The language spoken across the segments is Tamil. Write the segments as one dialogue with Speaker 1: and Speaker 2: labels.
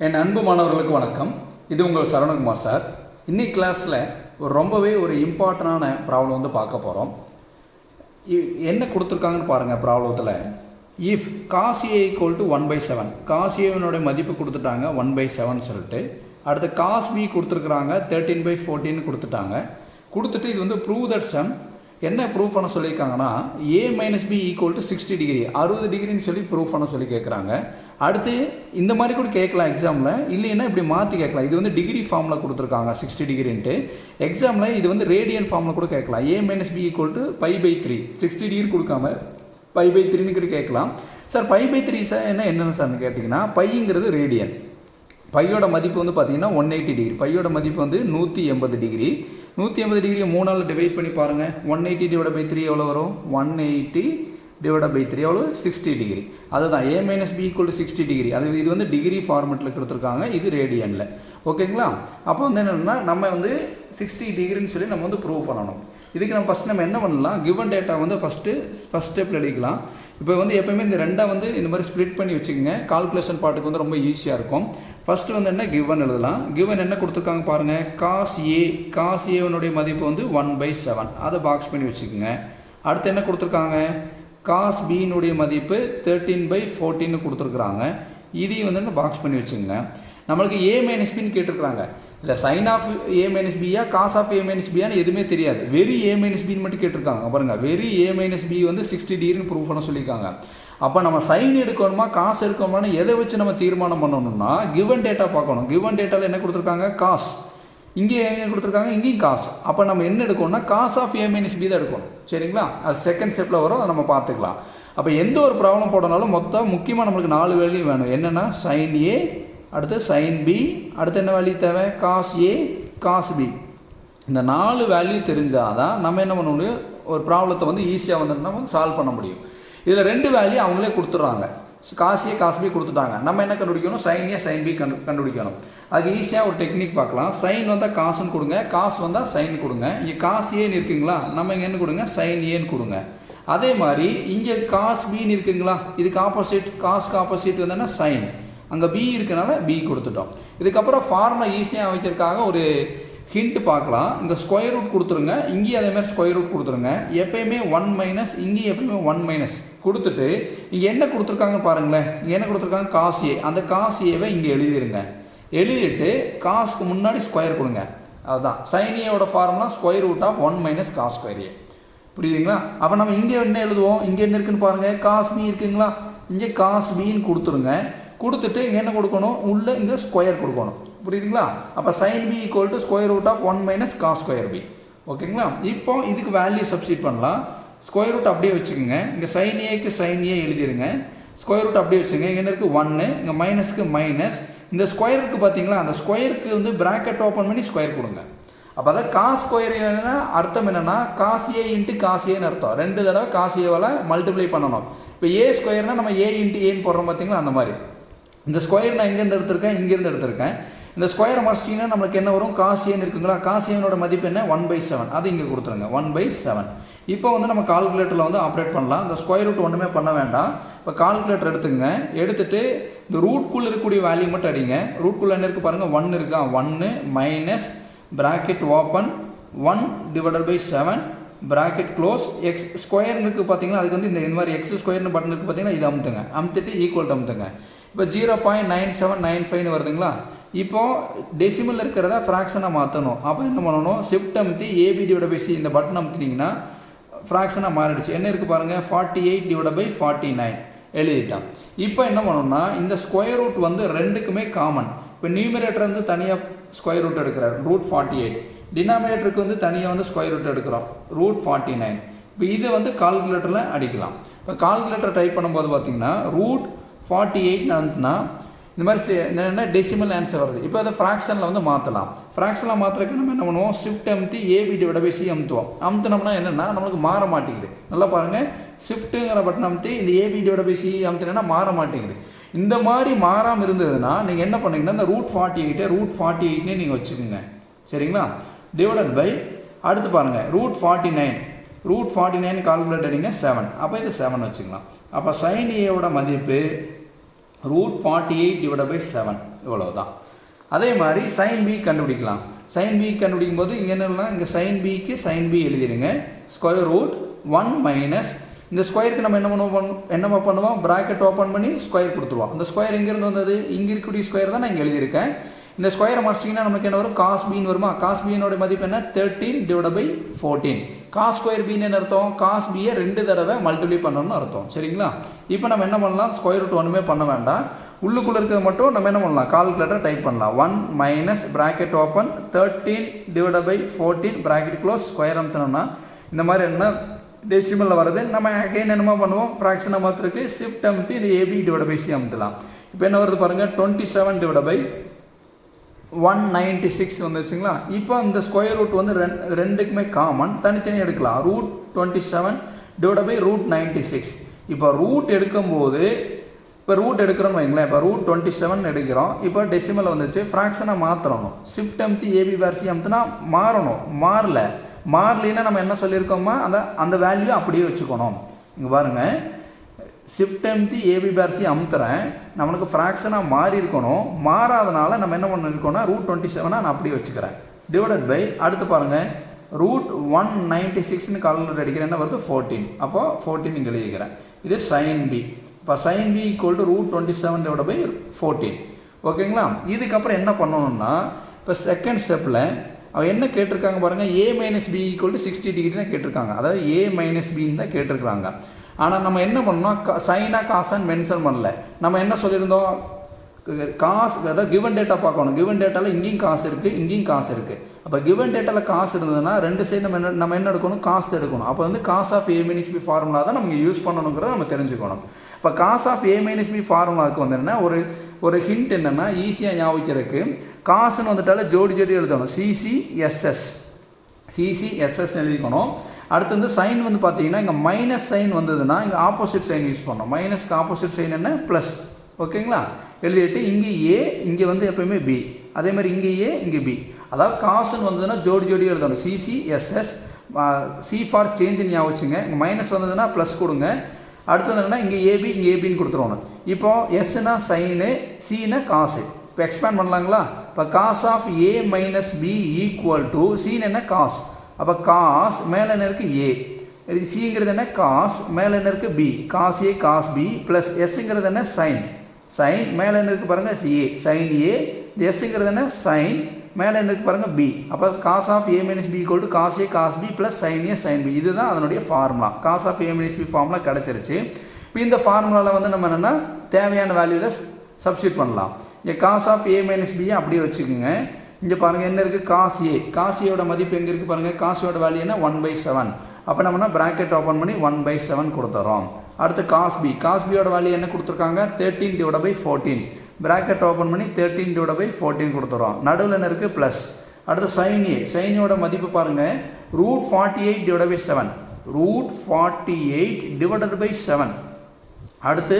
Speaker 1: என் அன்பு மாணவர்களுக்கு வணக்கம். இது உங்கள் சரவணகுமார் சார். இன்னைக்கு கிளாஸில் ரொம்பவே ஒரு இம்பார்ட்டண்டான ப்ராப்ளம் வந்து பார்க்க போகிறோம். என்ன கொடுத்துருக்காங்கன்னு பாருங்கள். ப்ராப்ளத்தில் if cos a equal to 1/7, cos a மதிப்பு கொடுத்துட்டாங்க 1/7 சொல்லிட்டு. அடுத்து cos b கொடுத்துருக்குறாங்க 13/14 கொடுத்துட்டு இது வந்து ப்ரூவ் தட் சம் என்ன ப்ரூவ் பண்ண சொல்லியிருக்காங்கன்னா a minus B equal to 60 degree 60 டிகிரின்னு சொல்லி ப்ரூவ் பண்ண சொல்லி கேட்குறாங்க. அடுத்து இந்த மாதிரி கூட கேட்கலாம் எக்ஸாமில், இல்லைன்னா இப்படி மாற்றி கேட்கலாம். இது வந்து டிகிரி ஃபார்மில் கொடுத்துருக்காங்க 60 டிகிரின்ட்டு. எக்ஸாமில் இது வந்து ரேடியன் ஃபார்மில் கூட கேட்கலாம். a minus B equal to π/3 60 degree கொடுக்காம π/3ன்னு கூட கேட்கலாம். சார் π/3 சார் என்னென்ன சார்னு கேட்டிங்கன்னா, பைங்கிறது ரேடியன், பையோட மதிப்பு வந்து பார்த்தீங்கன்னா 180 டிகிரி, பையோட மதிப்பு வந்து 180 டிகிரி. 180 டிகிரியை 3ஆல் டிவைட் பண்ணி பாருங்கள். 180/3 எவ்வளோ வரும்? 180/3 எவ்வளோ? 60 டிகிரி. அதுதான் a minus B equal to 60 degree. அது இது வந்து டிகிரி ஃபார்மெட்டில் கொடுத்துருக்காங்க, இது ரேடியனில். ஓகேங்களா? அப்போ வந்து என்னென்னா நம்ம வந்து 60 டிகிரின்னு சொல்லி நம்ம வந்து ப்ரூவ் பண்ணணும். இதுக்கு நம்ம என்ன பண்ணலாம், கிவன் டேட்டா வந்து ஃபஸ்ட் ஸ்டெப்பில் எடுக்கலாம். இப்போ வந்து எப்போயுமே இந்த ரெண்டாக வந்து இந்த மாதிரி ஸ்ப்ளிட் பண்ணி வச்சுக்கோங்க. கால்குலேஷன் பார்ட்டுக்கு வந்து ரொம்ப ஈஸியாக இருக்கும். ஃபஸ்ட்டு வந்து என்ன கிவன் எழுதலாம். கிவன் என்ன கொடுத்துருக்காங்க பாருங்கள். காஸ் ஏவனுடைய மதிப்பு வந்து 1/7, அதை பாக்ஸ் பண்ணி வச்சுக்கோங்க. அடுத்து என்ன கொடுத்துருக்காங்க, காஸ் பியினுடைய மதிப்பு 13/14 கொடுத்துருக்குறாங்க. இதையும் வந்து என்ன பாக்ஸ் பண்ணி வச்சுக்கோங்க. நம்மளுக்கு a மைனஸ் பின்னு கேட்டிருக்கிறாங்க. இல்லை சைன் ஆஃப் a மைனஸ் பியா காஸ் ஆஃப் a மைனஸ் பியான்னு எதுவுமே தெரியாது. வெரி a மைனஸ் பின்னு மட்டும் கேட்டிருக்காங்க பாருங்கள். வெரி a மைனஸ் பி வந்து 60 டிகிரின்னு ப்ரூவ் பண்ண சொல்லியிருக்காங்க. அப்போ நம்ம சைன் எடுக்கணுமா காசு எடுக்கணுமான்னு எதை வச்சு நம்ம தீர்மானம் பண்ணணும்னா கிவன் டேட்டா பார்க்கணும். கிவன் டேட்டாவில் என்ன கொடுத்துருக்காங்க, காஸ். இங்கே என்ன கொடுத்துருக்காங்க, இங்கேயும் காசு. அப்போ நம்ம என்ன எடுக்கணும்னா cos of a minus B தான் எடுக்கணும். சரிங்களா? அது செகண்ட் ஸ்டெப்பில் வரும், அதை நம்ம பார்த்துக்கலாம். அப்போ எந்த ஒரு ப்ராப்ளம் போடனாலும் மொத்தம் முக்கியமாக நம்மளுக்கு 4 வேல்யூ வேணும். என்னென்னா சைன் ஏ, அடுத்து சைன் பி, அடுத்து என்ன வேல்யூ தேவை, காஸ் ஏ காஸ் பி. இந்த 4 வேல்யூ தெரிஞ்சால் தான் நம்ம என்ன பண்ண முடியும், ஒரு ப்ராப்ளத்தை வந்து ஈஸியாக வந்து நம்ம சால்வ் பண்ண முடியும். இதில் 2 வேல்யூ அவங்களே கொடுத்துட்றாங்க. காஸ் ஏ காஸ் பி கொடுத்துட்டாங்க. நம்ம என்ன கண்டுபிடிக்கணும், சைன் ஏ சைன் பி கண்டுபிடிக்கணும். அதுக்கு ஈஸியாக ஒரு டெக்னிக் பார்க்கலாம். சைன் வந்தால் காசுன்னு கொடுங்க, காசு வந்தால் சைன் கொடுங்க. இங்கே காஸ் ஏன்னு இருக்குங்களா, நம்ம இங்கே என்ன கொடுங்க, சைன் ஏன்னு கொடுங்க. அதே மாதிரி இங்கே காஸ் பின்னு இருக்குங்களா, இதுக்கு ஆப்போசிட், காஸ்க்கு ஆப்போசிட் வந்தோன்னா சைன், அங்கே பி இருக்கனால பி கொடுத்துட்டோம். இதுக்கப்புறம் ஃபார்முலா ஈஸியாக வைக்கிறதுக்காக ஒரு ஹிண்ட் பார்க்கலாம். இங்கே ஸ்கொயர் ரூட் கொடுத்துருங்க, இங்கேயும் அதேமாதிரி ஸ்கொயர் ரூட் கொடுத்துருங்க. எப்பயுமே 1 மைனஸ், இங்கேயும் எப்பயுமே 1 மைனஸ் கொடுத்துட்டு இங்கே என்ன கொடுத்துருக்காங்க பாருங்களேன். இங்கே என்ன கொடுத்துருக்காங்க, காஸ் ஏ. அந்த காஸ் ஏவை இங்கே எழுதிடுங்க. எழுதிட்டு காஸ்க்கு முன்னாடி ஸ்கொயர் கொடுங்க. அதுதான் சைன் ஏவோட formula square root of 1 minus cos square a. புரியுதுங்களா? அப்போ நம்ம இங்கே என்ன எழுதுவோம், இங்கே என்ன இருக்குன்னு பாருங்கள், காஸ் பி இருக்குங்களா, இங்கே காஸ் பின்னு கொடுத்துருங்க. கொடுத்துட்டு இங்கே என்ன கொடுக்கணும், உள்ளே இங்கே ஸ்கொயர் கொடுக்கணும். புரியுதுங்களா? அப்போ sine B equal to square root of 1 minus cos square B. ஓகேங்களா? இப்போ இதுக்கு வேல்யூ சப்ஸ்டிட் பண்ணலாம். ஸ்கொயர் ரூட் அப்படியே வச்சுக்கோங்க. இங்கே சைன் ஏக்கு சைன் ஏ எழுதிடுங்க. ஸ்கொயர் ரூட் அப்படியே வச்சுங்க. இங்கே என்ன இருக்குது 1, இங்கே மைனஸ்க்கு மைனஸ். இந்த ஸ்கொயருக்கு பார்த்தீங்களா, அந்த ஸ்கொயருக்கு வந்து ப்ராக்கெட் ஓப்பன் பண்ணி ஸ்கொயர் கொடுங்க. அப்போ அதான் காஸ் ஸ்கொயர் என்னன்னா அர்த்தம் என்னென்னா காஸ் ஏ இன்ட்டு காஸ் ஏன்னு அர்த்தம். 2 தடவை காஸ் ஏவால் மல்டிப்ளை பண்ணணும். இப்போ ஏ ஸ்கொயர்னால் நம்ம ஏ இன்ட்டு ஏன்னு போடுறோம் பார்த்தீங்களா, அந்த மாதிரி. இந்த ஸ்கொயர் நான் இங்கேருந்து எடுத்திருக்கேன், இங்கேருந்து எடுத்திருக்கேன். இந்த ஸ்கொயரை மறைச்சிட்டிங்கன்னா நம்மளுக்கு என்ன வரும், காஸ் ஏன்னு இருக்குங்களா, காஸ் ஏனோட மதிப்பு என்ன 1/7, அது இங்கே கொடுத்துருங்க 1/7. இப்போ வந்து நம்ம கால்குலேட்டரில் வந்து ஆப்ரேட் பண்ணலாம். இந்த ஸ்கொயர் ரூட் ஒன்றுமே பண்ண வேண்டாம். இப்போ கால்குலேட்டர் எடுத்துட்டு இந்த ரூட்குள்ளே இருக்கக்கூடிய வேல்யூ மட்டும் அடிங்க. ரூட்குள்ளே என்ன இருக்குது பாருங்கள், 1 இருக்கா, 1 minus bracket open 1/7 bracket close. X square இருக்குது பார்த்தீங்கன்னா, அதுக்கு வந்து இந்த மாதிரி எக்ஸ் ஸ்கொயர்னு பட்டன் இருக்குது பார்த்தீங்கன்னா, இது அமுத்துங்க. அமுத்துட்டு ஈக்குவல் அமுத்துங்க. இப்போ 0.9795 வருதுங்களா. இப்போது டெசிமல் இருக்கிறத ஃப்ராக்ஷனாக மாற்றணும். அப்போ என்ன பண்ணணும், ஷிஃப்ட் அமுத்தி ஏபி/சி இந்த பட்டன் அமுத்தினீங்கன்னா ஃப்ராக்ஷனாக மாறிடுச்சு. என்ன இருக்குது பாருங்கள், 48/49 எழுதிட்டான். இப்போ என்ன பண்ணணும்னா இந்த ஸ்கொயர் ரூட் வந்து ரெண்டுக்குமே காமன். இப்போ நியூமரேட்டர் வந்து தனியாக ஸ்கொயர் ரூட் எடுக்கிறார் √48, டினாமினேட்டருக்கு வந்து தனியாக வந்து ஸ்கொயர் ரூட் எடுக்கிறோம் √49. இப்போ இதை வந்து கால்குலேட்டரில் அடிக்கலாம். இப்போ கால்குலேட்டர் டைப் பண்ணும்போது பார்த்தீங்கன்னா √48 இந்த மாதிரி என்னென்ன டெசிமல் ஆன்சர் வருது. இப்போ அதை ஃப்ராக்ஷனில் வந்து மாற்றலாம். ஃப்ராக்ஷனில் மாற்றுறதுக்கு நம்ம என்ன பண்ணுவோம், ஷிஃப்ட் அமுத்தி ஏபி/சி அமுத்துவோம். அமுத்தினோம்னா என்னென்னா நம்மளுக்கு மாற மாட்டேங்குது. நல்லா பாருங்கள், ஷிஃப்ட்டுங்கிற பட்டன் அமுத்தி இந்த ஏபி/சி அமுத்தினா மாற மாட்டேங்குது. இந்த மாதிரி மாறாமல் இருந்ததுன்னா நீங்கள் என்ன பண்ணீங்கன்னா இந்த √48 நீங்கள் வச்சுக்கோங்க. சரிங்களா? டிவைடட் பை அடுத்து பாருங்கள் √49 கால்குலேட் அடிங்க 7. அப்போ இது 7 வச்சுக்கலாம். அப்போ சைன் ஏவோட மதிப்பு √48/7 இவ்வளவுதான். அதே மாதிரி sin b கண்டுபிடிக்கலாம். sin b கண்டுபிடிக்கும் போது இங்கே என்னன்னா இங்கே sin bக்கு sin b எழுதிடுங்க. ஸ்கொயர் ரூட் 1 மைனஸ் இந்த ஸ்கொயருக்கு நம்ம என்ன பண்ணுவோம் பிராக்கெட் ஓப்பன் பண்ணி ஸ்கொயர் கொடுத்துருவோம். அந்த ஸ்கொயர் எங்கேருந்து வந்தது இங்கே இருக்கக்கூடிய ஸ்கொயர் தான் நான் இங்கே எழுதியிருக்கேன். இந்த ஸ்கொயரை மறைச்சிங்கன்னா நமக்கு என்ன வரும் காஸ் பின்னு வருமா. காஸ் பியோட மதிப்பு என்ன 13/14. காஸ் ஸ்கொயர் பின்னு என்ன அர்த்தம் காஸ் பியை 2 தடவை மல்டிப்ளை பண்ணணும்னு அர்த்தம். சரிங்களா. இப்போ நம்ம என்ன பண்ணலாம் ஸ்கொயர் ரூட் ஒன்றுமே பண்ண வேண்டாம். உள்ளுக்குள்ளே இருக்கிறது மட்டும் நம்ம என்ன பண்ணலாம் கால்குலேட்டர் டைப் பண்ணலாம். 1 minus bracket open 13/14 bracket close square அமுத்தினோம்னா இந்த மாதிரி என்ன டெசிமலில் வருது. நம்ம அகைன் என்னமா பண்ணுவோம் ஃப்ராக்ஷனை மாத்திரக்கு ஷிஃப்ட் அமுத்தி இந்த AB/C அமுத்தலாம். இப்போ என்ன வருது பாருங்கள் 27/196 வந்துச்சுங்களா. இப்போ இந்த ஸ்கொயர் ரூட் வந்து ரெண்டுக்குமே காமன் தனித்தனி எடுக்கலாம். √27/√96. இப்போ ரூட் எடுக்கும்போது இப்போ ரூட் எடுக்கிறோம் வைங்களேன். இப்போ √27 எடுக்கிறோம். இப்போ டெசிமலில் வந்துச்சு ஃப்ராக்ஷனை மாற்றணும். ஷிஃப்ட் அமுத்தி AB/C அமுத்தினா மாறலைன்னா நம்ம என்ன சொல்லியிருக்கோமா அந்த வேல்யூ அப்படியே வச்சுக்கணும். இங்கே பாருங்கள் ஷிஃப்ட் அமுத்தி AB/C அமுத்துறேன் நம்மளுக்கு ஃப்ராக்ஷனாக மாறி இருக்கணும். மாறாதனால நம்ம என்ன பண்ணிருக்கோம்னா √27 நான் அப்படியே வச்சுக்கிறேன். டிவைடட் பை அடுத்து பாருங்கள் √196 கால்குலேட்டர் அடிக்கிறேன் என்ன வருது 14. அப்போ 14 இங்கே எழுதிக்கிறேன். இது sin b. இப்போ sin b = √27/14. ஓகேங்களா. இதுக்கப்புறம் என்ன பண்ணணும்னா இப்போ செகண்ட் ஸ்டெப்பில் அவன் என்ன கேட்டிருக்காங்க பாருங்கள் a - b = 60 டிகிரி கேட்டிருக்காங்க. அதாவது a - b தான் கேட்டிருக்காங்க. ஆனால் நம்ம என்ன பண்ணோம் சைனாக காசான்னு மென்ஷன் பண்ணல. நம்ம என்ன சொல்லியிருந்தோம் காசு அதாவது கிவன் டேட்டா பார்க்கணும். கிவன் டேட்டாவில் இங்கேயும் காசு இருக்குது இங்கேயும் காசு இருக்குது. அப்போ கிவன் டேட்டாவில் காசு இருந்ததுன்னா ரெண்டு சைடு நம்ம என்ன எடுக்கணும் காசு எடுக்கணும். அப்போ வந்து cos of a - b formula தான் நம்ம யூஸ் பண்ணணுங்கிறத நம்ம தெரிஞ்சுக்கணும். இப்போ காஸ் ஆஃப் a - b ஃபார்முலாவுக்கு வந்து என்ன ஒரு ஹிண்ட் என்னென்னா ஈஸியாக ஞாபகிக்கிறதுக்கு காசுன்னு வந்துட்டால ஜோடி எழுதணும். CCSS எழுதிக்கணும். அடுத்து வந்து சைன் வந்து பார்த்தீங்கன்னா இங்கே மைனஸ் சைன் வந்ததுன்னா இங்கே ஆப்போசிட் சைன் யூஸ் பண்ணணும். மைனஸ்க்கு ஆப்போசிட் சைன் என்ன ப்ளஸ். ஓகேங்களா. எழுதிட்டு இங்கே ஏ இங்கே வந்து எப்போயுமே பி. அதே மாதிரி இங்கே ஏ இங்கே பி. அதாவது காசுன்னு வந்ததுன்னா ஜோடி எழுதணும். CCSS C ஃபார் சேஞ்சுன்னு ஞாபகம் வச்சுங்க. இங்கே மைனஸ் வந்ததுன்னா ப்ளஸ் கொடுங்க. அடுத்து வந்து என்னன்னா இங்கே ஏபி இங்கே ஏபின்னு கொடுத்துருவோம். இப்போ எஸ்னா சைனு சின்னா காசு. இப்போ எக்ஸ்பேண்ட் பண்ணலாங்களா. இப்போ காஸ் ஆஃப் a - b = சின்னு என்ன காஸ். அப்போ காஸ் மேலே என்ன இருக்குது ஏ. இது சிங்கிறது என்ன காஸ் மேலே என்ன இருக்குது பி. காஸ் ஏ காஸ் பி ப்ளஸ் எஸ்ங்கிறது என்ன சைன். சைன் மேலே என்ன இருக்குது பாருங்கள் ஏ சைன் ஏ. எஸ்ங்கிறது என்ன சைன் மேலே என்ன இருக்குது பாருங்கள் பி. அப்போ cos of a - b = cos A cos B plus sine A sine B. இதுதான் அதனுடைய formula. Cos of a - b formula கிடச்சிருச்சு. இப்போ இந்த ஃபார்முலாவில் வந்து நம்ம என்னென்னா தேவையான வேல்யூவில் சப்ஸ்டியூட் பண்ணலாம். இங்கே காஸ் ஆஃப் a - b அப்படியே வச்சுக்கோங்க. இங்கே பாருங்கள் என்ன இருக்குது காஸ் ஏ. காஸ் ஏயோட மதிப்பு எங்கே இருக்குது பாருங்கள். காசியோட வேல்யூ என்ன 1/7. அப்போ நம்மனா பிராக்கெட் ஓப்பன் பண்ணி 1/7 கொடுத்துறோம். அடுத்து காஸ் பி. காஸ் பியோட வேல்யூ என்ன கொடுத்துருக்காங்க 13/14. பிராக்கெட் ஓப்பன் பண்ணி 13/14 கொடுத்துறோம். நடுவில் என்ன இருக்குது ப்ளஸ். அடுத்து சைன் ஏ. சைனோட மதிப்பு பாருங்கள் √48/7. √48/7. அடுத்து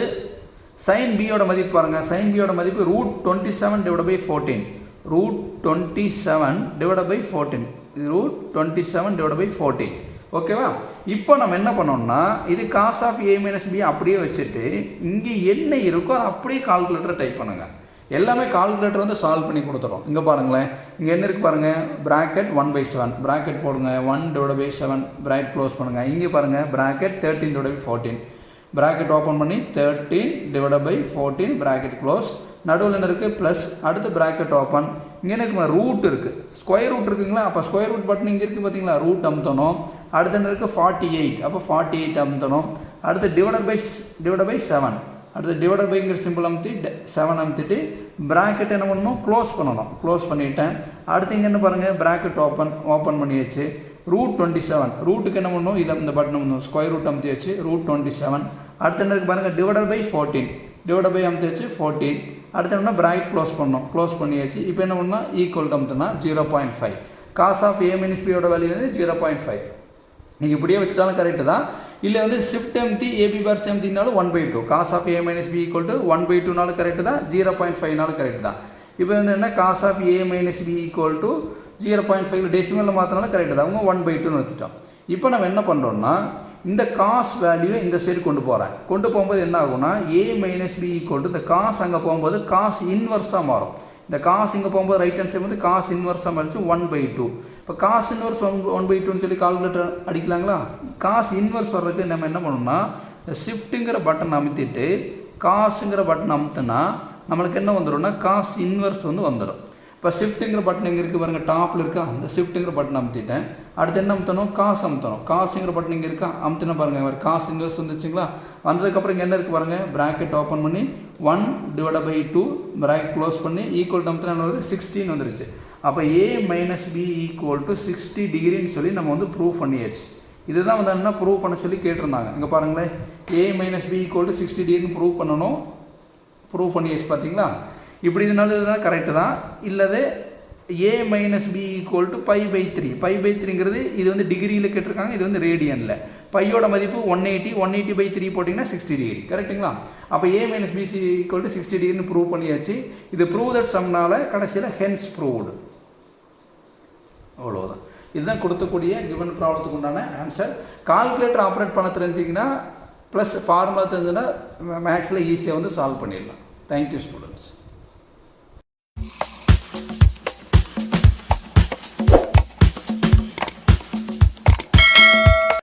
Speaker 1: சைன் பியோட மதிப்பு பாருங்கள். சைன் பியோட மதிப்பு √27/14. √27/14. √27/14. ஓகேவா. இப்போ நம்ம என்ன பண்ணோம்னா இது காஸ் ஆஃப் a - b அப்படியே வச்சுட்டு இங்கே என்ன இருக்கோ அதை அப்படியே கால்குலேட்டரை டைப் பண்ணுங்கள். எல்லாமே கால்குலேட்டர் வந்து சால்வ் பண்ணி கொடுத்துரும். இங்கே பாருங்களேன் இங்கே என்ன இருக்குது பாருங்கள் பிராக்கெட் 1/7 பிராக்கெட் போடுங்க. 1/7 பிராக்கெட் க்ளோஸ் பண்ணுங்கள். இங்கே பாருங்கள் பிராக்கெட் 13/14 பிராக்கெட் ஓப்பன் பண்ணி 13/14 பிராக்கெட் க்ளோஸ். நடுவில் என்ன இருக்குது ப்ளஸ். அடுத்து பிராக்கெட் ஓப்பன். இங்கே எனக்கு ரூட் இருக்குது ஸ்கொயர் ரூட் இருக்குங்களா. அப்போ ஸ்கொயர் ரூட் பட்டன் இங்கே இருக்குது பார்த்தீங்களா ரூட் அமுத்தணும். அடுத்து என்ன இருக்குது 48. அப்போ 48 அமுத்தணும். அடுத்து டிவைடட் பை 7. அடுத்து டிவைடட் பைங்கிற சிம்பிள் அமுத்தி 7 அமுத்திட்டு பிராக்கெட் என்ன பண்ணணும் க்ளோஸ் பண்ணணும். க்ளோஸ் பண்ணிவிட்டேன். அடுத்து இங்கே என்ன பாருங்கள் பிராக்கெட் ஓப்பன் பண்ணியாச்சு. √27 ரூட்டுக்கு என்ன பண்ணணும் இதை இந்த பட்டன் பண்ணணும். ஸ்கொயர் ரூட் அமுத்தியாச்சு √27. அடுத்து என்ன இருக்குது பாருங்கள் டிவைடட் பை 14. டிவைடட் பை அமுத்தியாச்சு 14. அடுத்து என்ன பிராக்கெட் க்ளோஸ் பண்ணணும். க்ளோஸ் பண்ணியாச்சு. இப்போ என்ன பண்ணால் ஈக்குவல் அமுத்துனா 0.5. காஸ் ஆஃப் a - b யோட வேல்யூ வந்து 0.5. நீங்கள் இப்படியே வச்சுட்டாலும் கரெக்டு தான். இல்லை வந்து ஷிஃப்ட் அமுத்தி AB/C அமுத்தினாலும் 1/2. காஸ் ஆஃப் a - b = 1/2நாலும் கரெக்டு தான். 0.5நாலும் கரெக்டு தான். இப்போ வந்து என்ன காஸ் ஆஃப் a - b = 0.5 டெசிமலில் மாற்றினாலும் கரெக்டு தான். அவங்க 1/2ன்னு வச்சுட்டோம். இப்போ நம்ம என்ன பண்ணுறோம்னா இந்த காஸ் வேல்யூ இந்த சைடு கொண்டு போகிறேன். கொண்டு போகும்போது என்ன ஆகும்னா a minus B equal to இந்த காஸ் அங்கே போகும்போது காஸ் இன்வர்ஸாக மாறும். இந்த காஸ் இங்கே போகும்போது ரைட் ஹேண்ட் சைடு வந்து காஸ் இன்வர்ஸாக மாறிச்சு 1/2. இப்போ காஸ் இன்வர்ஸ் 1/2ன்னு சொல்லி கால்குலேட்டர் அடிக்கலாங்களா? காஸ் இன்வர்ஸ் வர்றதுக்கு நம்ம என்ன பண்ணணும்னா ஷிஃப்ட்டுங்கிற பட்டன் அமுத்திட்டு காசுங்கிற பட்டன் அமுத்துனா நம்மளுக்கு என்ன வந்துடும்னா காஸ் இன்வர்ஸ் வந்து வந்துடும். இப்போ ஷிஃப்ட்டுங்கிற பட்டன் எங்கே இருக்குது பாருங்கள், டாப்பில் இருக்கா? அந்த ஷிஃப்ட்டுங்கிற பட்டன் அமுத்திட்டேன். அடுத்து என்ன அமுத்தணும்? காசு அமுத்தணும். காசுங்கிற பட்டன் இங்கே இருக்கா? அமுத்தினா பாருங்கள் காசு இன்வர்ஸ் வந்துச்சுங்களா? வந்ததுக்கப்புறம் இங்கே என்ன இருக்குது பாருங்கள், ப்ராக்கெட் ஓப்பன் பண்ணி 1/2 ப்ராக்கெட் க்ளோஸ் பண்ணி ஈக்குவல் டு அமுத்தினா என்ன வருது 16 வந்துருச்சு. அப்போ a minus B equal to 60 டிகிரின்னு சொல்லி நம்ம வந்து ப்ரூவ் பண்ணியாச்சு. இதுதான் வந்து என்ன ப்ரூவ் பண்ண சொல்லி கேட்டிருந்தாங்க. இங்கே பாருங்களேன், a minus B equal to 60 டிகிரின்னு ப்ரூவ் பண்ணணும். ப்ரூவ் பண்ணியாச்சு பார்த்தீங்களா? இப்படி இதனால இதுதான் கரெக்டு தான். இல்லது a minus B equal to π/3. π/3ங்கிறது இது வந்து டிகிரியில் கேட்டிருக்காங்க, இது வந்து ரேடியனில். பையோட மதிப்பு 180, 180/3 போட்டிங்கன்னா 60 டிகிரி, கரெக்டுங்களா? அப்போ a minus B equal to 60 டிகிரின்னு ப்ரூவ் பண்ணியாச்சு. இது ப்ரூவ் தட் சம்னால கடைசியில் ஹென்ஸ் ப்ரூவ்டு. அவ்வளோதான். இதுதான் கொடுத்தக்கூடிய கிவன் ப்ராப்ளத்துக்கு உண்டான ஆன்சர். கால்குலேட்டர் ஆப்ரேட் பண்ண தெரிஞ்சிங்கன்னா ப்ளஸ் ஃபார்முலா தெரிஞ்சுன்னா மேக்ஸில் ஈஸியாக வந்து சால்வ் பண்ணிடலாம். Thank you students.